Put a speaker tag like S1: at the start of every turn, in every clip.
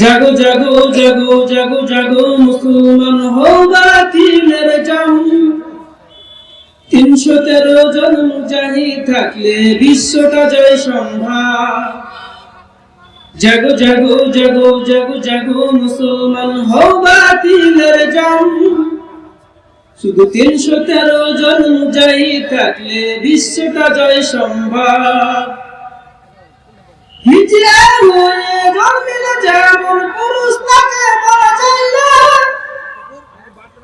S1: জাগো জাগো জাগো জাগো জাগো মুসলমান হও বাতিলের জম ৩১৩ জন মুজাহিদ থাকলে বিশ্বটা জয় সম্ভব। জাগো জাগো জাগো জাগো জাগো মুসলমান হও বাতিলের জম শুধু ৩১৩ জন মুজাহিদ থাকলে বিশ্বটা জয় সম্ভব। হিজরা হয়ে জন্মিলে যেমন পুরুষ তাকে বলা যায় না,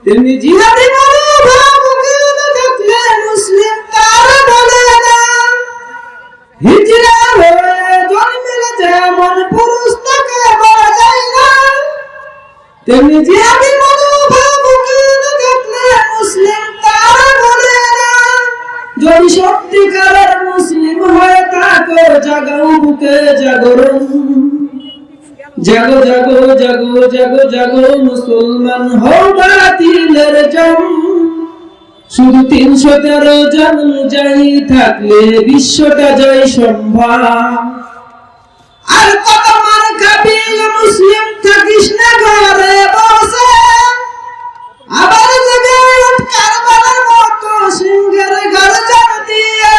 S1: তেমনি জিহাদি মনোভাব থাকলে মুসলিম তারা বলে না। হিজরা হয়ে জন্মিলে যেমন পুরুষ তাকে বলা যায় না, তেমনি জিহাদি মনোভাব থাকলে মুসলিম তারা বলে না। যদি সত্যিকারের মুসলিম হয়ে থাকো জাগাও বুকে জাগরণ। জাগো জাগো জাগো জাগো জাগো মুসলমান হও বাতিলের জম শুধু ৩১৩ জন মুজাহিদ থাকলে বিশ্বটা জয় সম্ভব। আর কত মার খাবি মুসলিম থাকিস না ঘরে বসে, আবার জেগে উঠ কারবালার মতো সিংহের গর্জন দিয়ে।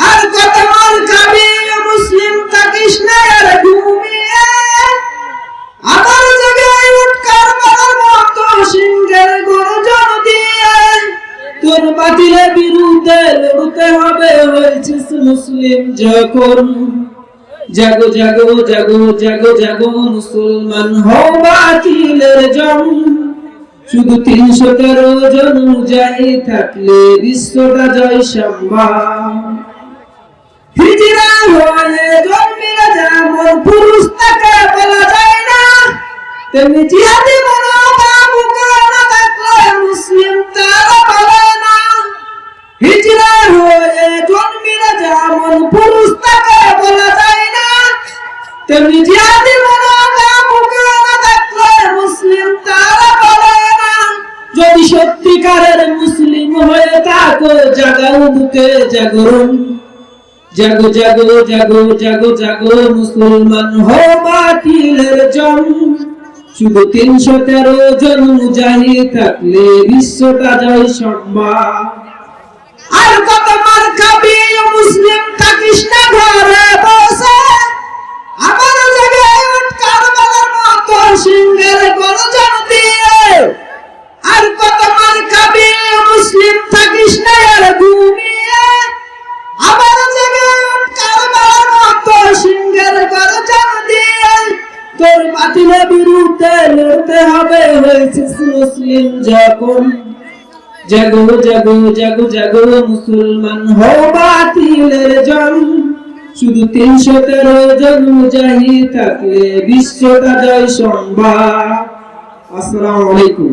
S1: আর কত মার খাবি মুসলিম থাকিস না ঘুমিয়ে, আবার জেগে উঠ কারবালার মতো সিংহের গর্জন দিয়ে। তোর বাতিলের বিরুদ্ধে লড়তে হবে হয়েছিস মুসলিম যখন। জাগো জাগো জাগো জাগো জাগো মুসলমান হও বাতিলের জম শুধু ৩১৩ জন মুজাহিদ থাকলে বিশ্বটা জয় সম্ভব। হিজরা হয়ে জন্মিলে যেমন পুরুষ তাকে বলা যায় না, তেমনি জিহাদি মনোভাব না থাকলে মুসলিম তারা বলে না। হিজরা হয়ে জন্মিলে যেমন পুরুষ তাকে বলা যায় না, তেমনি জিহাদি মনোভাব না থাকলে মুসলিম তারা বলে না। যদি সত্যিকারের মুসলিম হয়ে থাকো জাগাও বুকে জাগরণ। জাগো জাগো জাগো জাগো জাগো মুসলমান হও বাতিলের জম শুধু ৩১৩ জন মুজাহিদ থাকলে বিশ্বটা জয় সম্ভব। আর কত মার খাবি মুসলিম থাকিস না ঘরে বসে, আবার জেগে উঠ কারবালার মতো সিংহের গর্জন দিয়ে। আর কত মার খাবি মুসলিম থাকিস না ঘুমিয়ে, আবার জেগে উঠ কারবালার মতো সিংহের গর্জন দিয়ে। তোর বাতিলের বিরুদ্ধে লড়তে হবে হয়েছিস মুসলিম যখন। জাগো জাগো জাগো জাগো মুসলমান হও বাতিলের জম শুধু ৩১৩ জন মুজাহিদ থাকলে বিশ্বটা জয় সম্ভব। আসসালামু আলাইকুম।